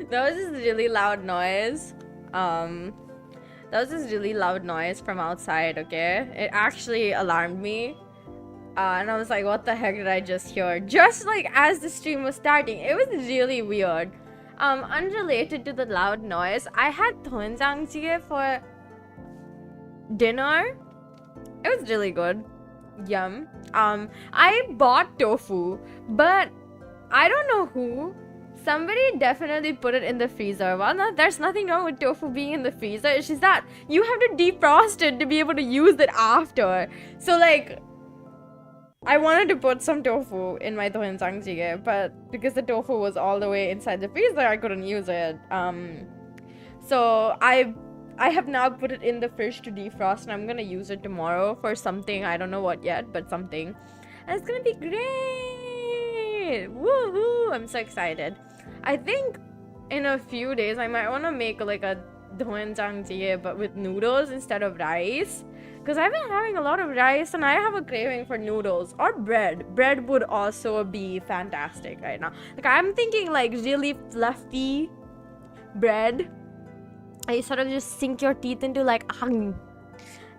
That was this really loud noise. That was this really loud noise from outside, okay? It actually alarmed me. And I was like, what the heck did I just hear? Just like as the stream was starting. It was really weird. Unrelated to the loud noise, I had doenjang for dinner. It was really good. Yum. I bought tofu, but I don't know who. Somebody definitely put it in the freezer. Well, there's nothing wrong with tofu being in the freezer. It's just that you have to defrost it to be able to use it after. So like, I wanted to put some tofu in my doenjang jjigae, but because the tofu was all the way inside the freezer, I couldn't use it. So I have now put it in the fridge to defrost, and I'm gonna use it tomorrow for something. I don't know what yet, but something. And it's gonna be great! Woohoo! I'm so excited. I think in a few days, I might want to make like a doenjang jjigae, but with noodles instead of rice. Because I've been having a lot of rice and I have a craving for noodles or bread. Bread would also be fantastic right now. Like I'm thinking like really fluffy bread. And you sort of just sink your teeth into like and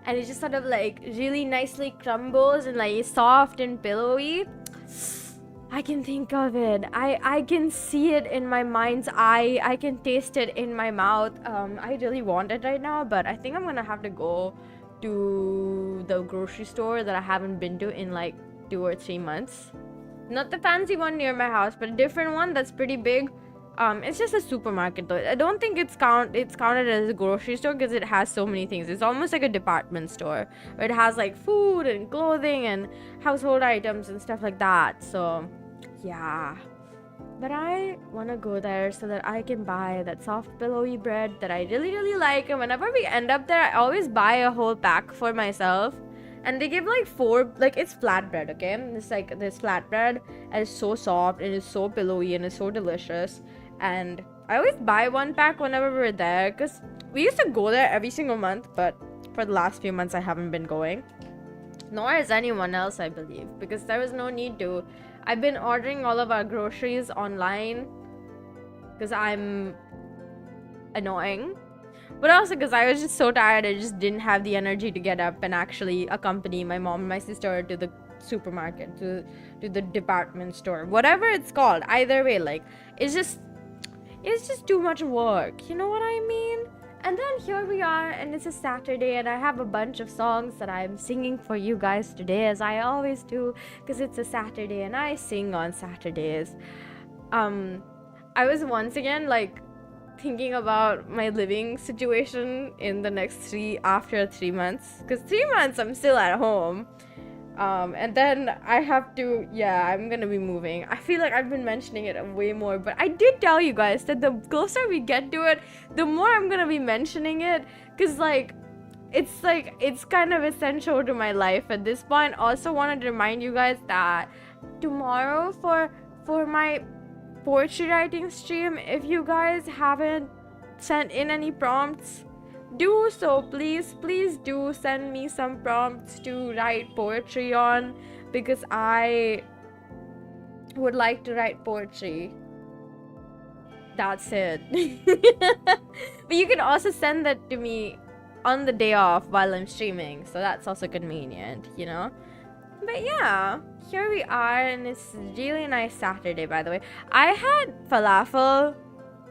it just sort of like really nicely crumbles and like soft and pillowy. I can think of it. I can see it in my mind's eye. I can taste it in my mouth. I really want it right now, but I think I'm gonna have to go to the grocery store that I haven't been to in like 2 or 3 months. Not the fancy one near my house, but a different one that's pretty big. It's just a supermarket though. I don't think it's counted as a grocery store because it has so many things. It's almost like a department store where it has like food and clothing and household items and stuff like that. So yeah, but I want to go there so that I can buy that soft pillowy bread that I really like, and whenever we end up there I always buy a whole pack for myself. And they give like 4, like it's flatbread, okay? It's like this flatbread and it's so soft and it's so pillowy and it's so delicious. And I always buy 1 pack whenever we're there because we used to go there every single month, but for the last few months I haven't been going. Nor has anyone else, I believe, because there was no need to. I've been ordering all of our groceries online because I'm annoying. But also because I was just so tired, I just didn't have the energy to get up and actually accompany my mom and my sister to the supermarket, to the department store, whatever it's called. Either way, like, it's just too much work. You know what I mean? And then here we are, and it's a Saturday, and I have a bunch of songs that I'm singing for you guys today, as I always do, because it's a Saturday, and I sing on Saturdays. I was once again, like, thinking about my living situation in the next after 3 months, because 3 months I'm still at home, and then I have to, yeah, I'm gonna be moving. I feel like I've been mentioning it way more, but I did tell you guys that the closer we get to it, the more I'm gonna be mentioning it, because like it's kind of essential to my life at this point. Also wanted to remind you guys that tomorrow for my poetry writing stream, if you guys haven't sent in any prompts, do so, please do send me some prompts to write poetry on, because I would like to write poetry. That's it. But you can also send that to me on the day off while I'm streaming, so that's also convenient, you know. But yeah, here we are, and it's really nice Saturday, by the way. I had falafel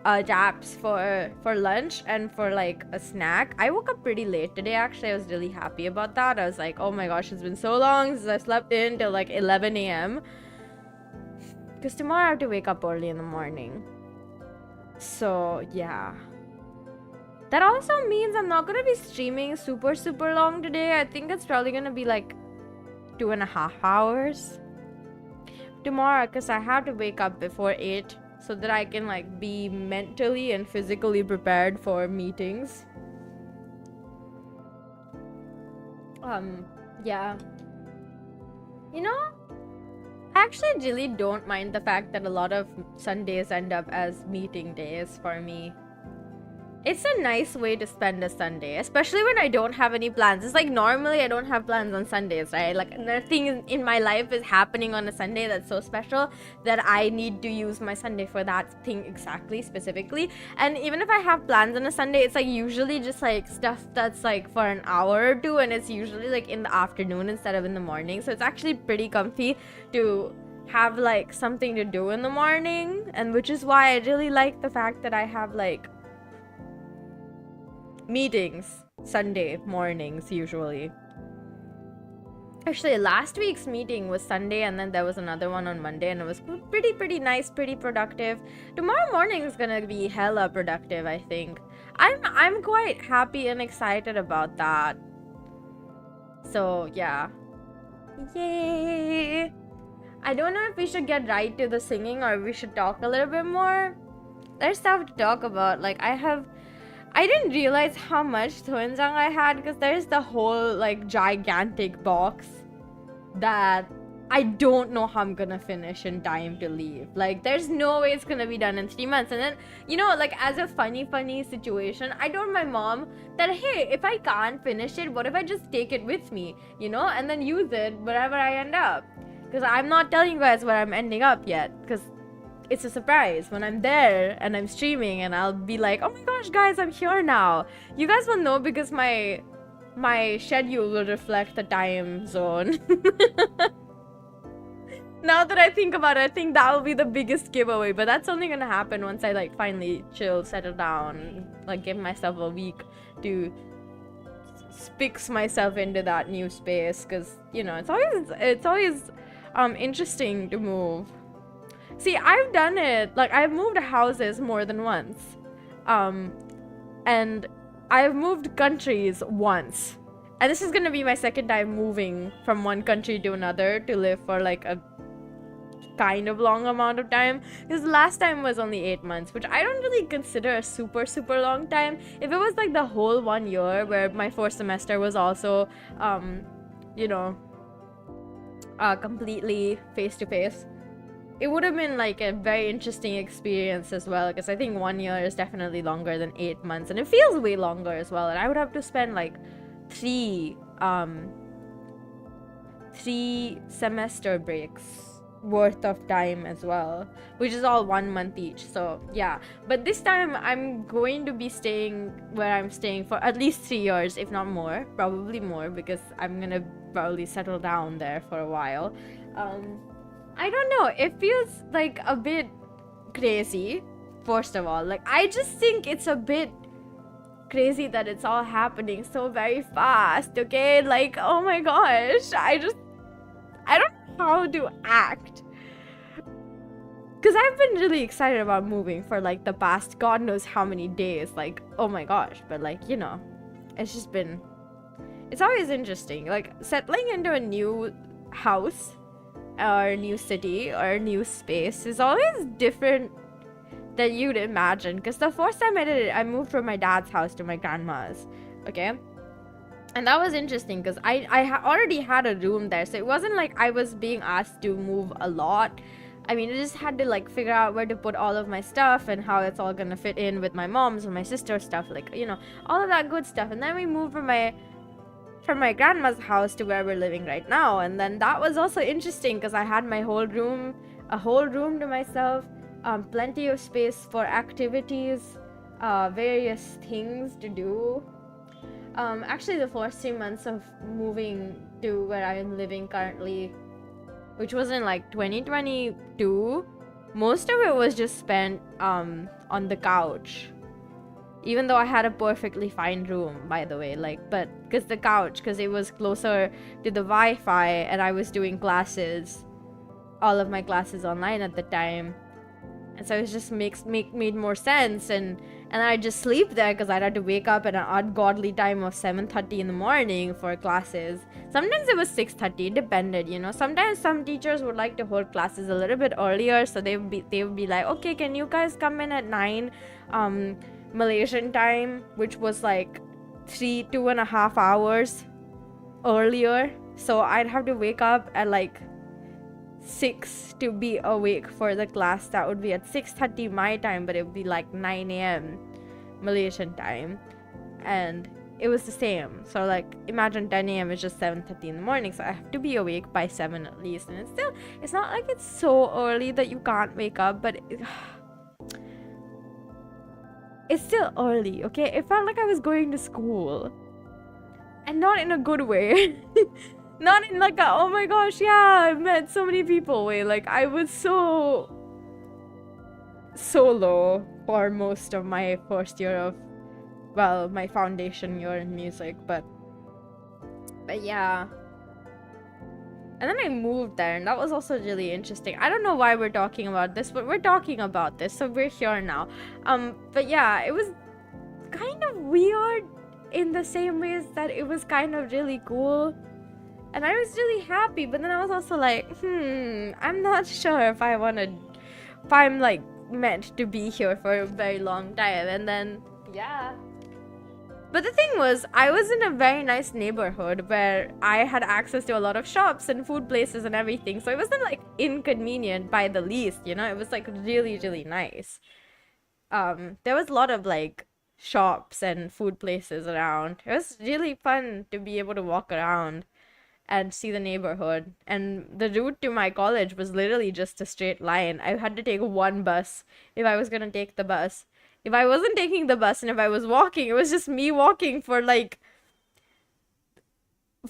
wraps for lunch and for like a snack. I woke up pretty late today, actually. I was really happy about that. I was like, oh my gosh, it's been so long since I slept in till like 11 a.m. because tomorrow I have to wake up early in the morning. So yeah, that also means I'm not gonna be streaming super long today. I think it's probably gonna be like 2.5 hours tomorrow, because I have to wake up before 8 so that I can like be mentally and physically prepared for meetings. Yeah, you know, I actually really don't mind the fact that a lot of Sundays end up as meeting days for me. It's a nice way to spend a Sunday, especially when I don't have any plans. It's like normally I don't have plans on Sundays, right? Like nothing in my life is happening on a Sunday that's so special that I need to use my Sunday for that thing exactly, specifically. And even if I have plans on a Sunday, it's like usually just like stuff that's like for an hour or two, and it's usually like in the afternoon instead of in the morning. So it's actually pretty comfy to have like something to do in the morning, and which is why I really like the fact that I have like meetings Sunday mornings usually. Actually, last week's meeting was Sunday, and then there was another one on Monday, and it was pretty nice, pretty productive. Tomorrow morning is gonna be hella productive, I think. I'm quite happy and excited about that. So yeah, yay! I don't know if we should get right to the singing or we should talk a little bit more. There's stuff to talk about. Like I didn't realize how much doenjang I had because there's the whole like gigantic box that I don't know how I'm gonna finish in time to leave. Like there's no way it's gonna be done in 3 months. And then, you know, like as a funny situation, I told my mom that, hey, if I can't finish it, what if I just take it with me, you know, and then use it wherever I end up? Because I'm not telling you guys where I'm ending up yet, because it's a surprise when I'm there and I'm streaming, and I'll be like, oh my gosh guys, I'm here now. You guys will know because my schedule will reflect the time zone. Now that I think about it, I think that will be the biggest giveaway, but that's only gonna happen once I like finally chill, settle down, like give myself a week to fix myself into that new space, because you know it's always interesting to move. See, I've done it, like I've moved houses more than once, and I've moved countries once, and this is gonna be my second time moving from one country to another to live for like a kind of long amount of time, because the last time was only 8 months, which I don't really consider a super long time. If it was like the whole 1 year where my fourth semester was also you know, completely face-to-face, it would have been like a very interesting experience as well, because I think 1 year is definitely longer than 8 months, and it feels way longer as well, and I would have to spend like three semester breaks worth of time as well, which is all 1 month each. So yeah, but this time I'm going to be staying where I'm staying for at least 3 years, if not more, probably more, because I'm gonna probably settle down there for a while. I don't know, it feels like a bit crazy. First of all, like I just think it's a bit crazy that it's all happening so very fast, okay? Like, oh my gosh, I don't know how to act, because I've been really excited about moving for like the past god knows how many days, like oh my gosh, but like, you know, it's always interesting, like settling into a new house or a new city or a new space is always different than you'd imagine. Because the first time I did it, I moved from my dad's house to my grandma's, okay? And that was interesting because I already had a room there, so it wasn't like I was being asked to move a lot. I mean, I just had to like figure out where to put all of my stuff and how it's all gonna fit in with my mom's and my sister's stuff, like, you know, all of that good stuff. And then we moved from my grandma's house to where we're living right now, and then that was also interesting because I had my a whole room to myself, plenty of space for activities, various things to do. Actually the first 3 months of moving to where I am living currently, which was in like 2022, most of it was just spent on the couch. Even though I had a perfectly fine room, by the way, like, but because it was closer to the Wi-Fi, and I was doing classes, all of my classes online at the time, and so it just made more sense, and I just sleep there because I'd have to wake up at an ungodly time of 7:30 in the morning for classes. Sometimes it was 6:30, it depended, you know. Sometimes some teachers would like to hold classes a little bit earlier, so they would be like, okay, can you guys come in at 9 Malaysian time, which was like 2.5 hours earlier. So I'd have to wake up at like 6 to be awake for the class. That would be at 6:30 my time, but it would be like 9 a.m. Malaysian time, and it was the same. So like imagine 10 a.m. is just 7:30 in the morning, so I have to be awake by 7 at least, and it's not like it's so early that you can't wake up, but it's still early, okay? It felt like I was going to school, and not in a good way. Not in like a, oh my gosh, yeah, I've met so many people way. Like I was so low for most of my first year of, well, my foundation year in music, but yeah. And then I moved there, and that was also really interesting. I don't know why we're talking about this, but we're talking about this, so we're here now. But yeah, it was kind of weird in the same ways that it was kind of really cool. And I was really happy, but then I was also like, I'm not sure if I'm like meant to be here for a very long time. And then, yeah. But the thing was, I was in a very nice neighborhood where I had access to a lot of shops and food places and everything. So it wasn't like inconvenient by the least, you know? It was like really, really nice. There was a lot of like shops and food places around. It was really fun to be able to walk around and see the neighborhood. And the route to my college was literally just a straight line. I had to take one bus if I was gonna take the bus. If I wasn't taking the bus and if I was walking, it was just me walking for like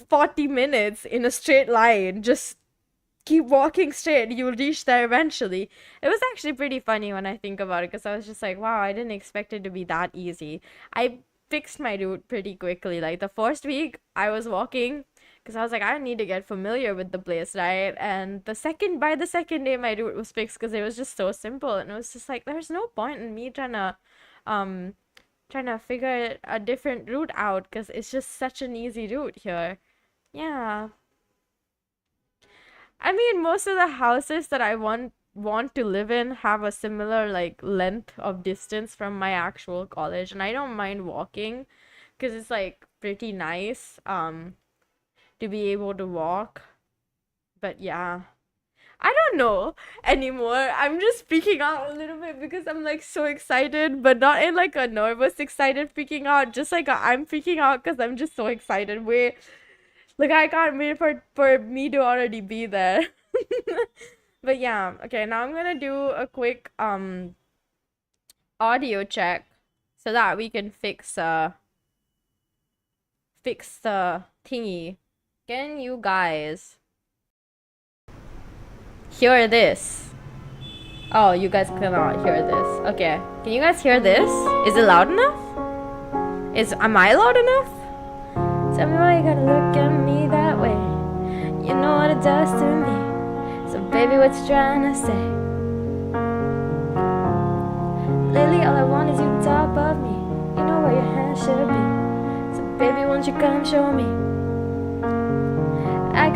40 minutes in a straight line. Just keep walking straight, you'll reach there eventually. It was actually pretty funny when I think about it, because I was just like, wow, I didn't expect it to be that easy. I fixed my route pretty quickly. Like the first week I was walking because I was like, I need to get familiar with the place, right? And by the second day, my route was fixed because it was just so simple, and it was just like, there's no point in me trying to figure a different route out because it's just such an easy route here. Yeah. I mean, most of the houses that I want to live in have a similar like length of distance from my actual college, and I don't mind walking because it's like pretty nice to be able to walk. But yeah, I don't know anymore. I'm just speaking out a little bit because I'm like so excited, but not in like a nervous excited freaking out, just like I'm freaking out because I'm just so excited. Wait, like I can't wait for me to already be there. But yeah, okay, now I'm gonna do a quick audio check so that we can fix the thingy. Can you guys hear this? Oh, you guys cannot hear this. Okay, can you guys hear this? Is it loud enough? Am I loud enough? Tell me why you gotta look at me that way. You know what it does to me. So baby, what you trying to say? Lately all I want is you on top of me. You know where your hands should be. So baby, won't you come show me? I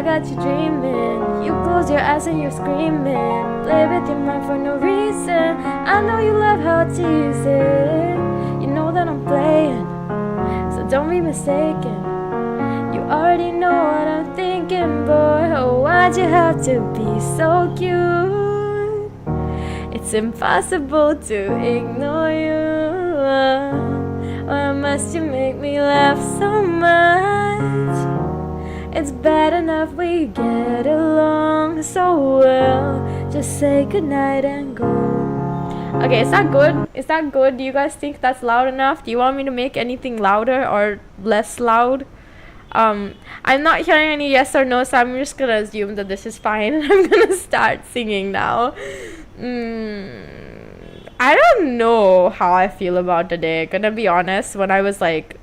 got you dreaming. You close your eyes and you're screaming. Play with your mind for no reason. I know you love how I tease it. You know that I'm playing, so don't be mistaken. You already know what I'm thinking, boy. Oh, why'd you have to be so cute? It's impossible to ignore you. Why must you make me laugh so much? It's bad enough we get along so well. Just say goodnight and go. Okay, is that good? Is that good? Do you guys think that's loud enough? Do you want me to make anything louder or less loud? I'm not hearing any yes or no, so I'm just gonna assume that this is fine. I'm gonna start singing now. I don't know how I feel about today. Gonna be honest, when I was like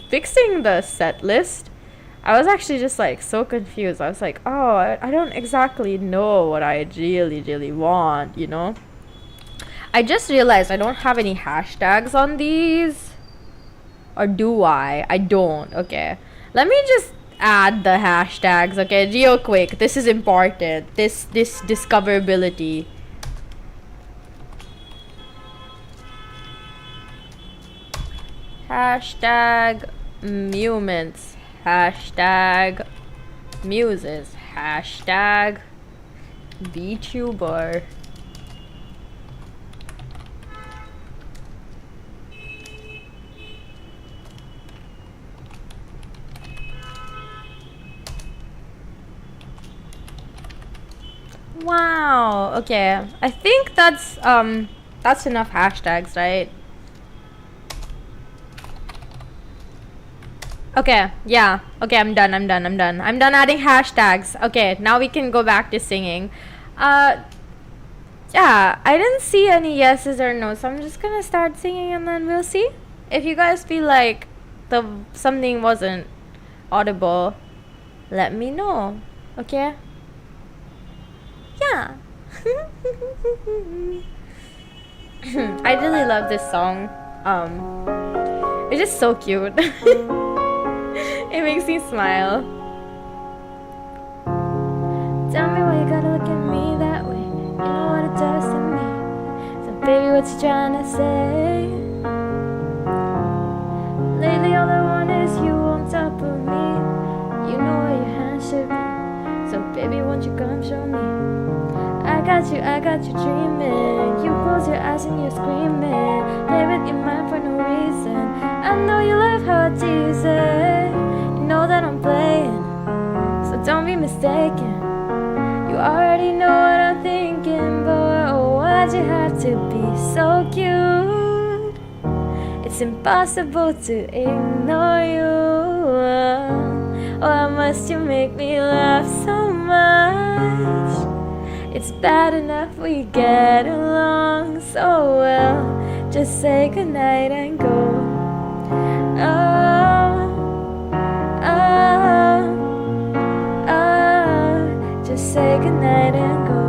fixing the set list, I was actually just like so confused. I was like, oh, I don't exactly know what I really want, you know? I just realized I don't have any hashtags on these. Or do I? I don't. Okay. Let me just add the hashtags, okay? Real quick. This is important. This discoverability. Hashtag mewments. Hashtag muses. Hashtag vtuber. now. Okay, I think that's enough hashtags, right? Okay, yeah. Okay, I'm done adding hashtags. Okay, now we can go back to singing. Yeah, I didn't see any yeses or no, so I'm just gonna start singing and then we'll see. If you guys feel like something wasn't audible, let me know. Okay? Yeah. I really love this song. It's just so cute. It makes me smile. Tell me why you gotta look at me that way. You know what it does to me. So baby, what you trying to say? Lately all I want is you on top of me. You know where your hands should be. So baby, won't you come show me? I got you dreaming. You close your eyes and you're screaming. Play with your mind for no reason. I know you love how I tease it. You know that I'm playing, so don't be mistaken. You already know what I'm thinking, but why'd you have to be so cute? It's impossible to ignore you. Why must you make me laugh so much? It's bad enough we get along so well. Just say goodnight and go. Just say goodnight and go.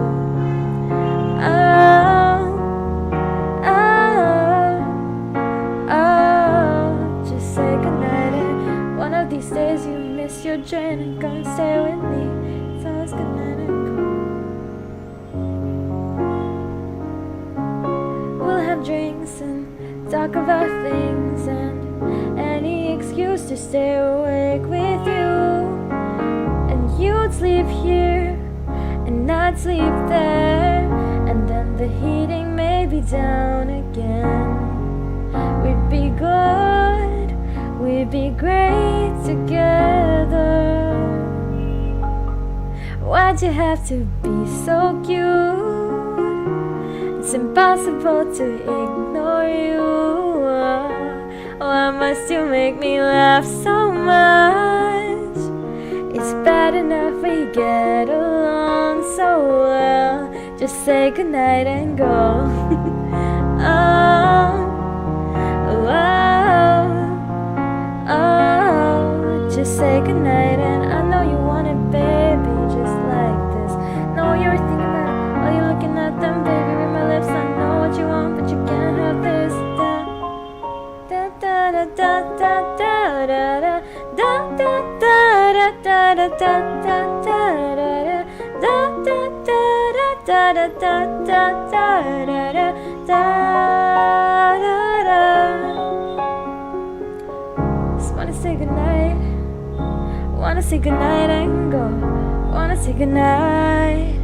Just say goodnight and one of these days you miss your train and come stay with me. So it's goodnight and go. We'll have drinks and talk about things and any excuse to stay awake with you. And you'd sleep here and I'd sleep there, and then the heating may be down again. We'd be good, we'd be great together. Why'd you have to be so cute? It's impossible to ignore you. Why must you make me laugh so much? It's bad enough we get along so well. Just say goodnight and go. Just say goodnight and I know you want it, baby, just like this. Know you're thinking about it while you're looking at them, baby. Read my lips, I know what you want, but you can't have this. Da da da da da da da da da da da da da da just wanna say goodnight. Wanna say goodnight and go. Wanna say goodnight.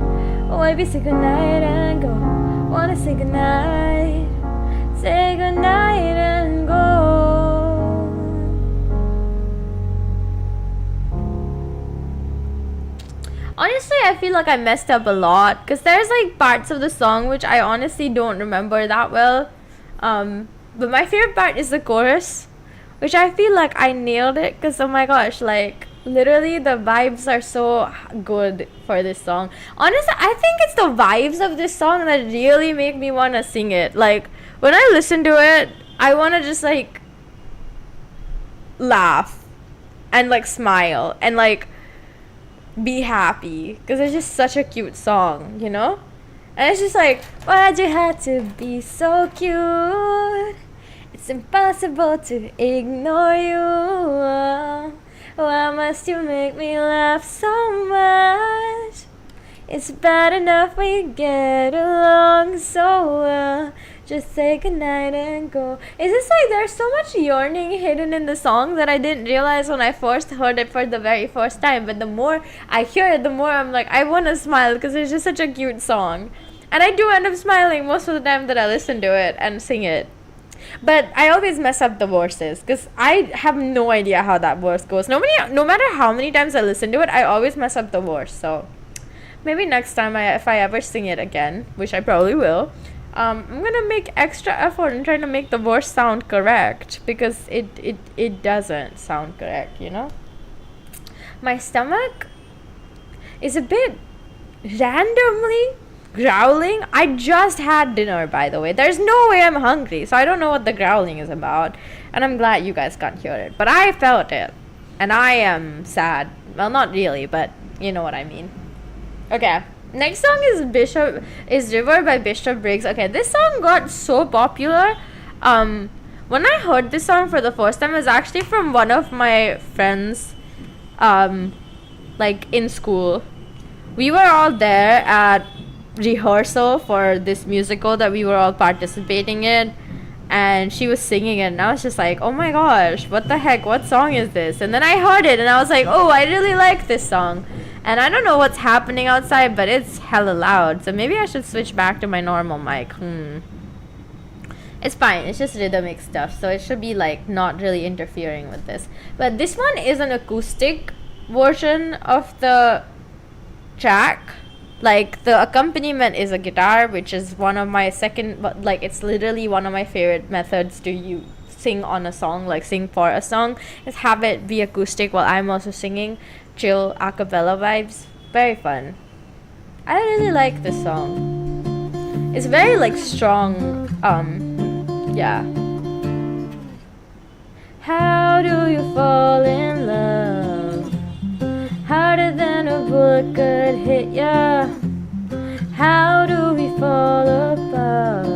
Oh, baby, say goodnight and go. Wanna say goodnight. Say goodnight and go. Honestly, I feel like I messed up a lot because there's like parts of the song which I honestly don't remember that well. But my favorite part is the chorus, which I feel like I nailed it because oh my gosh, like literally the vibes are so good for this song. Honestly, I think it's the vibes of this song that really make me want to sing it. Like when I listen to it, I want to just like laugh and like smile and like be happy because it's just such a cute song, you know? And it's just like, why'd you have to be so cute? It's impossible to ignore you. Why must you make me laugh so much? It's bad enough we get along so well. Just say goodnight and go. It's just like there's so much yearning hidden in the song that I didn't realize when I first heard it for the very first time. But the more I hear it, the more I'm like, I want to smile because it's just such a cute song. And I do end up smiling most of the time that I listen to it and sing it. But I always mess up the verses because I have no idea how that verse goes. No matter how many times I listen to it, I always mess up the verse. So maybe next time if I ever sing it again, which I probably will, I'm gonna make extra effort in trying to make the voice sound correct, because it doesn't sound correct, you know. My stomach is a bit randomly growling. I just had dinner, by the way. There's no way I'm hungry, so I don't know what the growling is about, and I'm glad you guys can't hear it, but I felt it, and I am sad. Well, not really, but you know what I mean. Okay, next song is River by Briggs. Okay, this song got so popular. When I heard this song for the first time, it was actually from one of my friends, like in school. We were all there at rehearsal for this musical that we were all participating in, and she was singing it, and I was just like, oh my gosh, what the heck, what song is this? And then I heard it and I was like, oh, I really like this song. And I don't know what's happening outside, but it's hella loud, so maybe I should switch back to my normal mic. It's fine, it's just rhythmic stuff, so it should be like not really interfering with this. But this one is an acoustic version of the track. Like, the accompaniment is a guitar, which is one of my it's literally one of my favorite methods to sing on a song, like sing for a song, is have it be acoustic while I'm also singing. Chill a cappella vibes. Very fun. I really like this song. It's very like strong. Yeah. How do you fall in love? Harder than a bullet could hit ya. How do we fall apart?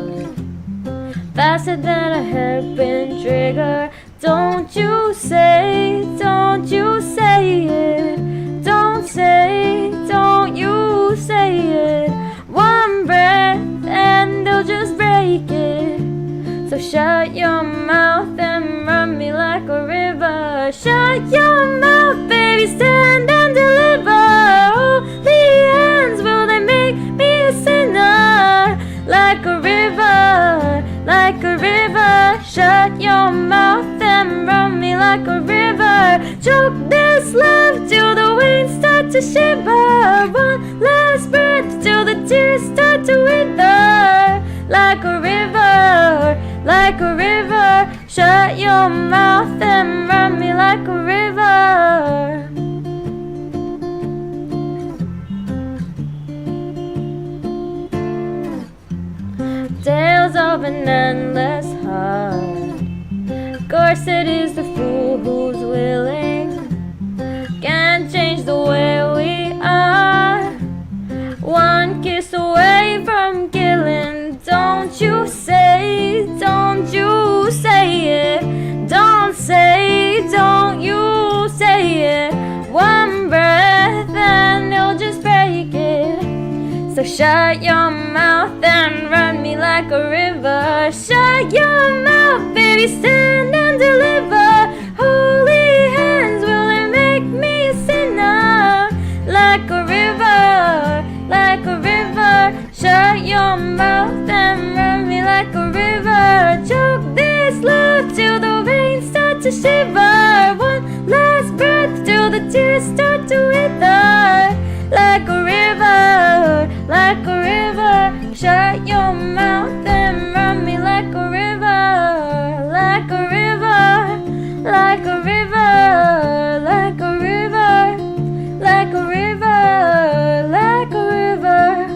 Faster than a hairpin trigger. Don't you say it. Don't you say, don't you say it. One breath and they'll just break it. So shut your mouth and run me like a river. Shut your mouth, baby, stand and deliver. Holy hands, will they make me a sinner? Like a river, like a river. Shut your mouth and run me like a river. Choke this love till the veins start to shiver. One last breath till the tears start to wither. Like a river, like a river. Shut your mouth and run me like a river. Tales of an endless heart. Corset is the fool who's willing. Can't change the way we are. One kiss away from killing. Don't you say it. Don't you say it. Don't say, don't you say it. One breath and it'll just break it. So shut your mouth and run me like a river. Shut your mouth, baby, stand and deliver. Holy hands, will it make me a sinner? Like a river, like a river. Shut your mouth and run me like a river. Choke this love till the veins start to shiver. One last breath till the tears start to wither. Like a river, like a river. Shut your mouth and run me like a river. Like a river, like a river. Like a river, like a river. Like a river,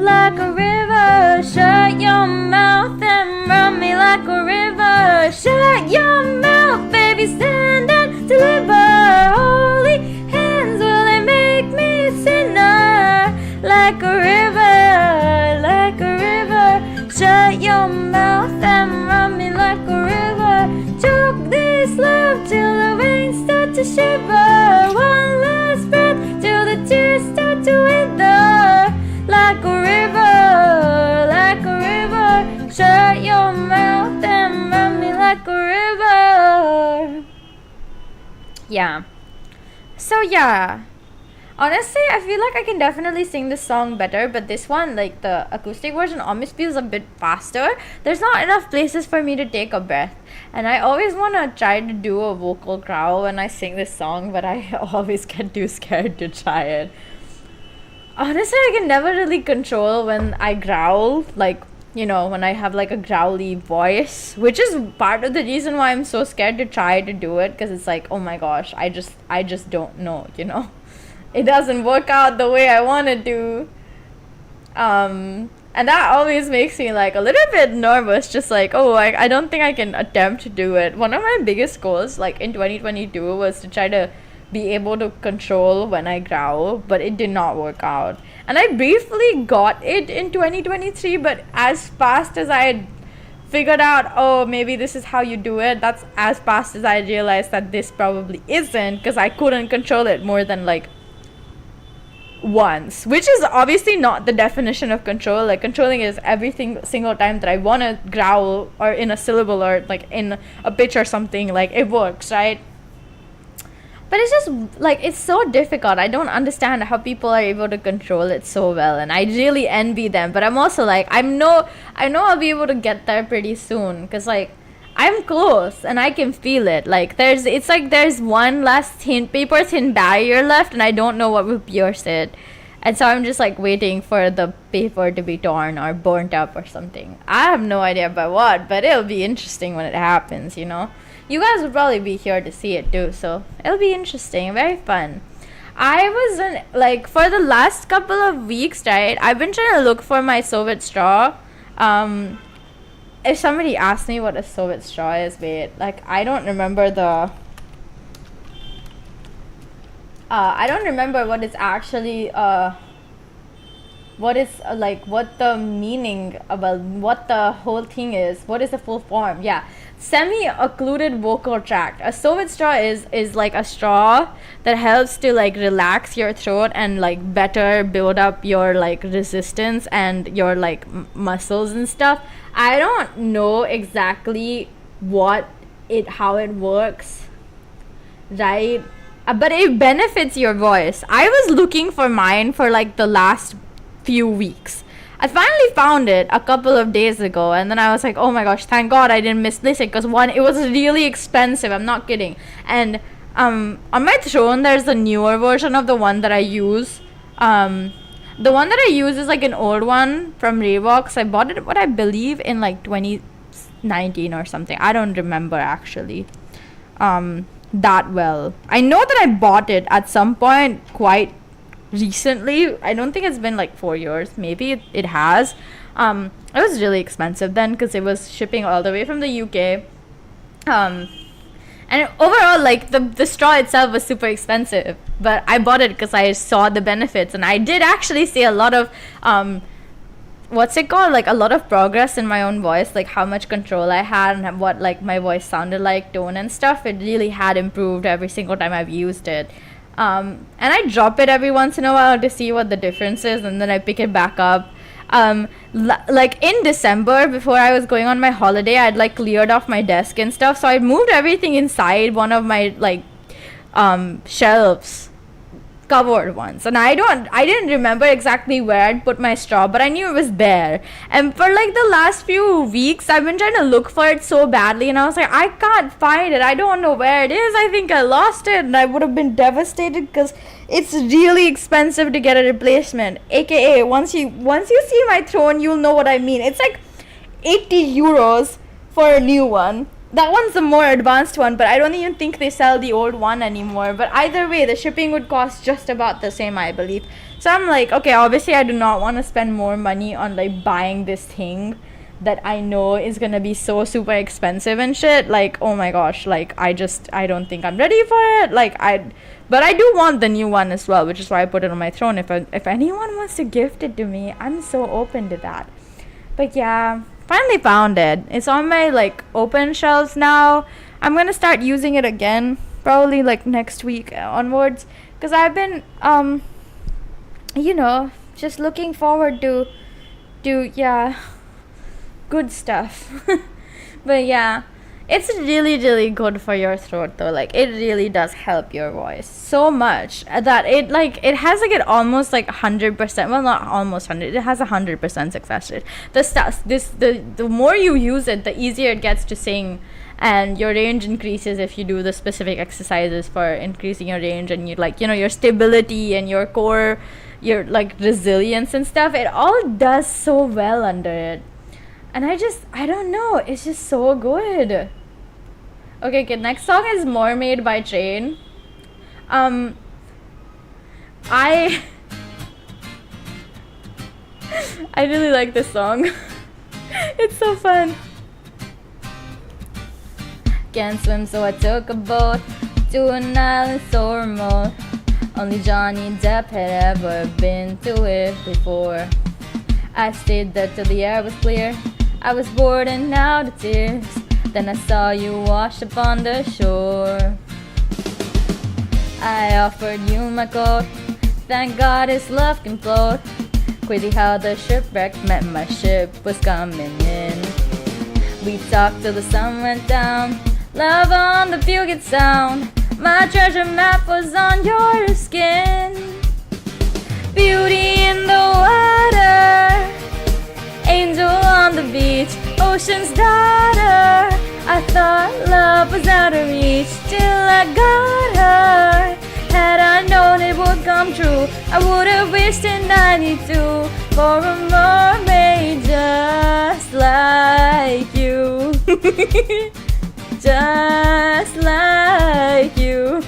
like a river. Shut your mouth and run me like a river. Shut your mouth, baby, stand and deliver. Holy hands, will they make me a sinner? Like a river, like a river. Shut your mouth and run me like a river. Choke this love till the veins start to shiver. One last breath till the tears start to wither. Like a river, like a river. Shut your mouth and run me like a river. Yeah. So yeah. Honestly, I feel like I can definitely sing this song better, but this one, like the acoustic version, almost feels a bit faster. There's not enough places for me to take a breath, and I always want to try to do a vocal growl when I sing this song, but I always get too scared to try it. Honestly, I can never really control when I growl, like, you know, when I have like a growly voice, which is part of the reason why I'm so scared to try to do it, because it's like, oh my gosh, I just don't know, you know. It doesn't work out the way I want it to. And that always makes me like a little bit nervous, just like, oh, I don't think I can attempt to do it. One of my biggest goals, like in 2022, was to try to be able to control when I growl, but it did not work out. And I briefly got it in 2023, but as fast as I had figured out, oh, maybe this is how you do it, that's as fast as I realized that this probably isn't, because I couldn't control it more than like once, which is obviously not the definition of control. Like, controlling is every single time that I want to growl or in a syllable or like in a pitch or something, like it works, right? But it's just like, it's so difficult. I don't understand how people are able to control it so well, and I really envy them. But I'm also like, I know I'll be able to get there pretty soon, because like I'm close and I can feel it. Like there's one last paper thin barrier left, and I don't know what will pierce it. And so I'm just like waiting for the paper to be torn or burnt up or something. I have no idea by what, but it'll be interesting when it happens, you know. You guys will probably be here to see it too, so it'll be interesting, very fun. I was like, for the last couple of weeks, right, I've been trying to look for my Soviet straw. If somebody asked me what a Soviet straw is, wait, like, I don't remember I don't remember what it's actually, what is, like, what the meaning about, what the whole thing is, what is the full form, yeah. Semi-occluded vocal tract. A Soviet straw is like a straw that helps to like relax your throat and like better build up your like resistance and your like muscles and stuff. I don't know exactly how it works, right? But it benefits your voice. I was looking for mine for like the last few weeks. I finally found it a couple of days ago, and then I was like, oh my gosh, thank God I didn't miss this, because one, it was really expensive, I'm not kidding. And on my throne there's the newer version of the one that I use. The one that I use is like an old one from Reeboks. I bought it, what I believe, in like 2019 or something. I don't remember actually that well. I know that I bought it at some point quite recently. I don't think it's been like 4 years. Maybe it has. It was really expensive then, because it was shipping all the way from the UK. And overall, like, the straw itself was super expensive, but I bought it because I saw the benefits, and I did actually see a lot of what's it called, like a lot of progress in my own voice, like how much control I had and what like my voice sounded like, tone and stuff. It really had improved every single time I've used it. And I drop it every once in a while to see what the difference is, and then I pick it back up. Like in December, before I was going on my holiday, I'd like cleared off my desk and stuff, so I moved everything inside one of my like shelves, covered ones, and I didn't remember exactly where I'd put my straw, but I knew it was there. And for like the last few weeks I've been trying to look for it so badly, and I was like, I can't find it, I don't know where it is, I think I lost it. And I would have been devastated because it's really expensive to get a replacement, aka once you see my throne, you'll know what I mean. It's like 80 euros for a new one. That one's the more advanced one, but I don't even think they sell the old one anymore. But either way, the shipping would cost just about the same, I believe. So I'm like, okay, obviously I do not want to spend more money on like buying this thing that I know is gonna be so super expensive and shit. Like, oh my gosh, like I don't think I'm ready for it. But I do want the new one as well, which is why I put it on my throne. If anyone wants to gift it to me, I'm so open to that. But yeah, finally found it. It's on my like open shelves now. I'm gonna start using it again probably like next week onwards, because I've been just looking forward to yeah, good stuff. But yeah, it's really, really good for your throat though. Like, it really does help your voice so much that it has like it almost like 100%, well, not almost 100, it has 100% success rate. The more you use it, the easier it gets to sing, and your range increases if you do the specific exercises for increasing your range, and you your stability and your core your like resilience and stuff. It all does so well under it. And I don't know, it's just so good. Okay, next song is Mermaid by Train. I really like this song. It's so fun. Can't swim, so I took a boat to an island so remote. Only Johnny Depp had ever been to it before. I stayed there till the air was clear. I was bored and out of tears. Then I saw you wash upon the shore. I offered you my coat. Thank God his love can float. Crazy how the shipwreck meant my ship was coming in. We talked till the sun went down. Love on the Puget Sound. My treasure map was on your skin. Beauty in the water, angel on the beach, ocean's daughter. I thought love was out of reach till I got her. Had I known it would come true, I would have wished in 92 for a mermaid just like you. Just like you.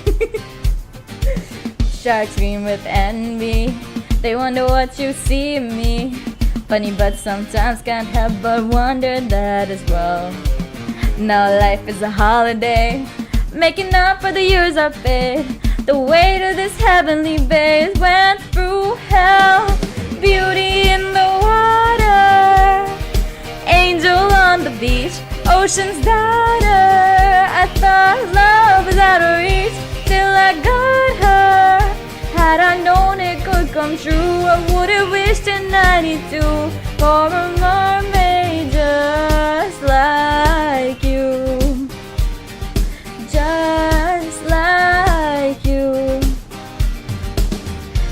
Sharks scream with envy. They wonder what you see in me. Funny, but sometimes can't help but wonder that as well. Now life is a holiday, making up for the years I paid. The weight of this heavenly base went through hell. Beauty in the water, angel on the beach, ocean's daughter. I thought love was out of reach till I got her. Had I known it could come true, I would have wished in 92 for a mermaid just like you. Just like you.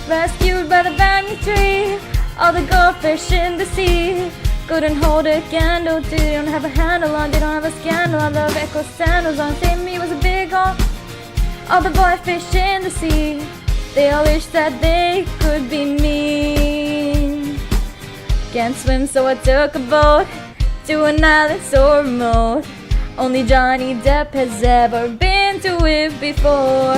Rescued by the banyan tree, all the goldfish in the sea. Couldn't hold a candle to, they don't have a handle on, they don't have a scandal. I love echo sandals on, St. Me was a big hole. All the boy fish in the sea, they all wish that they could be me. Can't swim, so I took a boat to an island so remote. Only Johnny Depp has ever been to it before.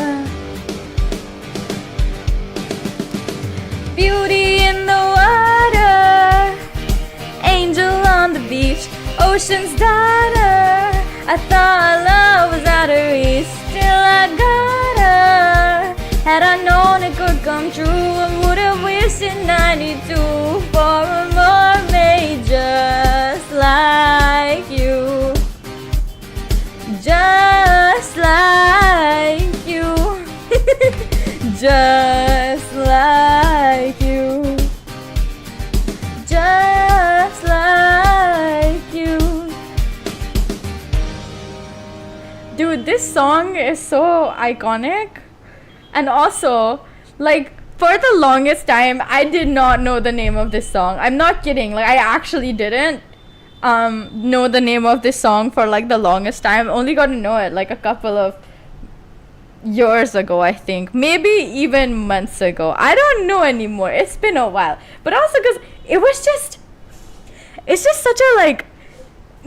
Beauty in the water, angel on the beach, ocean's daughter. I thought love was out of reach till I got her. Had I known it could come true, I would have wished in 92 for a mermaid just like you. Just like you. Just like you. Just like you. Dude, this song is so iconic. And also, like, for the longest time, I did not know the name of this song. I'm not kidding. Like, I actually didn't know the name of this song for, like, the longest time. Only got to know it, like, a couple of years ago, I think. Maybe even months ago. I don't know anymore. It's been a while. But also because it's just such a, like,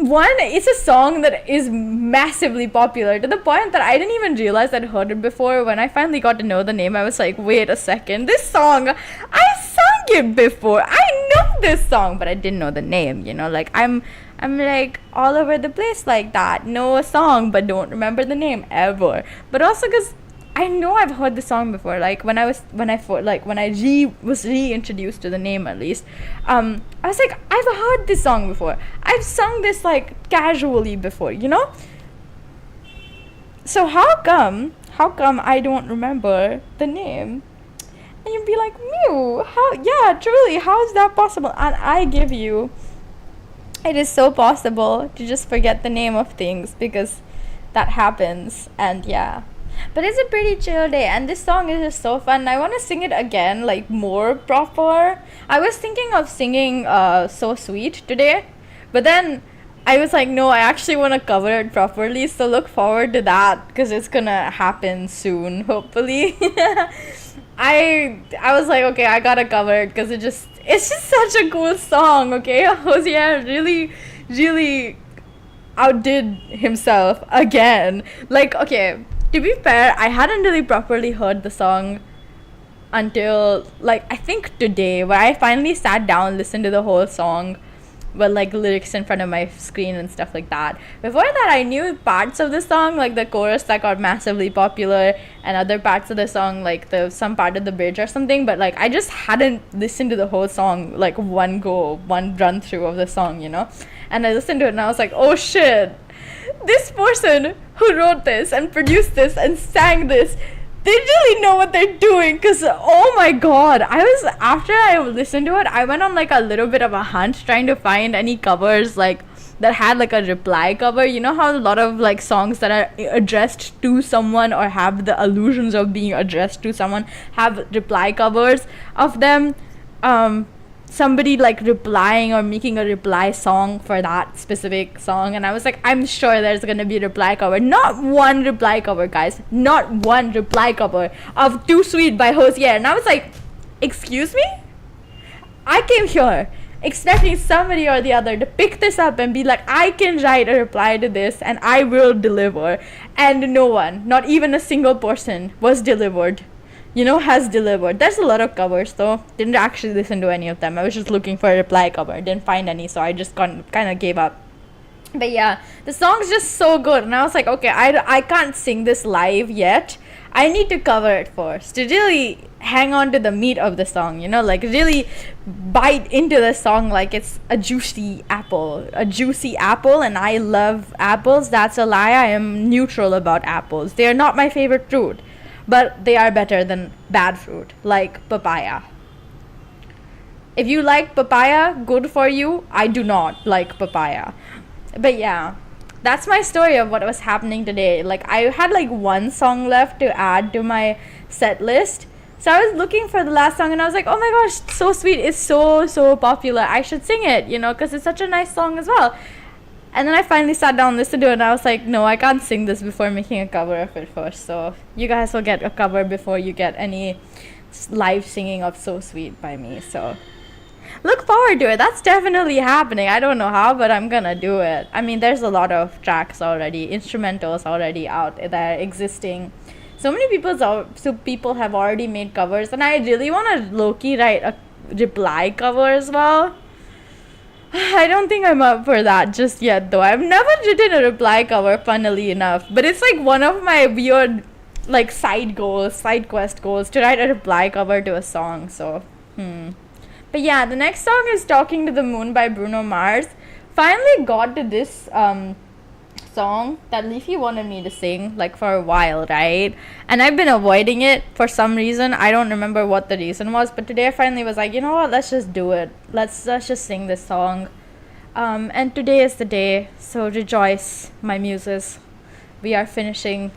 it's a song that is massively popular to the point that I didn't even realize I'd heard it before. When I finally got to know the name, I was like, wait a second, this song, I sung it before. I know this song, but I didn't know the name, you know, like I'm like all over the place like that. Know a song, but don't remember the name ever. But also because I know I've heard the song before, like when I was reintroduced to the name at least. I was like, I've heard this song before. I've sung this like casually before, you know? So how come I don't remember the name? And you'd be like, Mew, truly, how is that possible? And I give you, it is so possible to just forget the name of things because that happens, and yeah. But it's a pretty chill day, and this song is just so fun. I want to sing it again, like more proper. I was thinking of singing So Sweet today, but then I was like, no, I actually want to cover it properly, so look forward to that because it's gonna happen soon, hopefully. I was like, okay, I gotta cover it because it's just such a cool song. Okay, Hosier really outdid himself again. Like, okay, to be fair, I hadn't really properly heard the song until like I think today, where I finally sat down, listened to the whole song with like lyrics in front of my screen and stuff like that. Before that, I knew parts of the song, like the chorus that got massively popular, and other parts of the song, like some part of the bridge or something. But like I just hadn't listened to the whole song, like one run through of the song, you know. And I listened to it and I was like, oh shit, this person who wrote this and produced this and sang this, they really know what they're doing. Because oh my god, after I listened to it, I went on like a little bit of a hunt trying to find any covers like that had like a reply cover. You know how a lot of like songs that are addressed to someone or have the allusions of being addressed to someone have reply covers of them, somebody like replying or making a reply song for that specific song. And I was like, I'm sure there's gonna be a reply cover. Not one reply cover, guys. Not one reply cover of Too Sweet by Hosier. And I was like, excuse me? I came here expecting somebody or the other to pick this up and be like, I can write a reply to this and I will deliver. And no one, not even a single person, was delivered. Has delivered. There's a lot of covers though. Didn't actually listen to any of them. I was just looking for a reply cover. Didn't find any, so I just kind of gave up. But yeah, the song's just so good. And I was like, okay, I can't sing this live yet. I need to cover it first to really hang on to the meat of the song, like really bite into the song like it's a juicy apple. And I love apples. That's a lie. I am neutral about apples. They are not my favorite fruit, but they are better than bad fruit, like papaya. If you like papaya, good for you. I do not like papaya. But yeah, that's my story of what was happening today. Like, I had like one song left to add to my set list. So I was looking for the last song and I was like, oh my gosh, So Sweet is so popular. I should sing it, because it's such a nice song as well. And then I finally sat down and listened to it and I was like, no, I can't sing this before making a cover of it first. So you guys will get a cover before you get any live singing of So Sweet by me. So look forward to it. That's definitely happening. I don't know how, but I'm gonna do it. I mean, there's a lot of tracks already, instrumentals already out there existing. So many people have already made covers, and I really want to low-key write a reply cover as well. I don't think I'm up for that just yet, though. I've never written a reply cover, funnily enough. But it's like one of my weird, like, side quest goals, to write a reply cover to a song. So, But yeah, the next song is Talking to the Moon by Bruno Mars. Finally got to this song that Leafy wanted me to sing, like, for a while, right? And I've been avoiding it for some reason. I don't remember what the reason was, but today I finally was like, you know what, let's just do it. Let's just sing this song. And today is the day, so rejoice, my muses. We are taking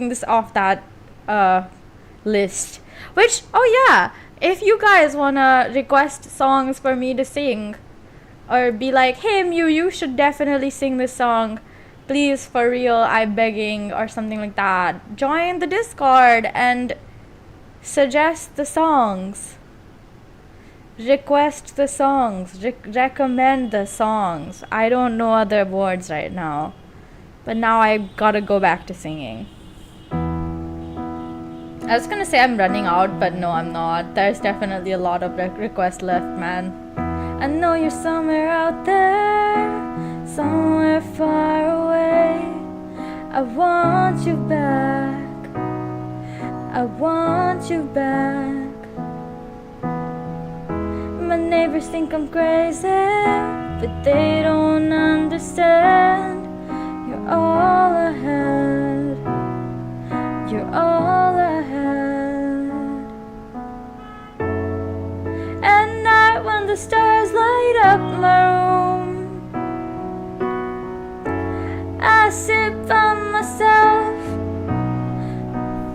this off that list. Which, oh yeah, if you guys wanna request songs for me to sing, or be like, hey Mew, you should definitely sing this song, please, for real, I'm begging, or something like that, join the Discord and suggest the songs, request the songs, recommend the songs. I don't know other words right now, but now I gotta go back to singing. I was gonna say I'm running out, but no, I'm not. There's definitely a lot of requests left, man. I know you're somewhere out there, somewhere far away. I want you back, I want you back. My neighbors think I'm crazy, but they don't understand. You're all ahead, you're all ahead. At night when the stars light up my room, I sit by myself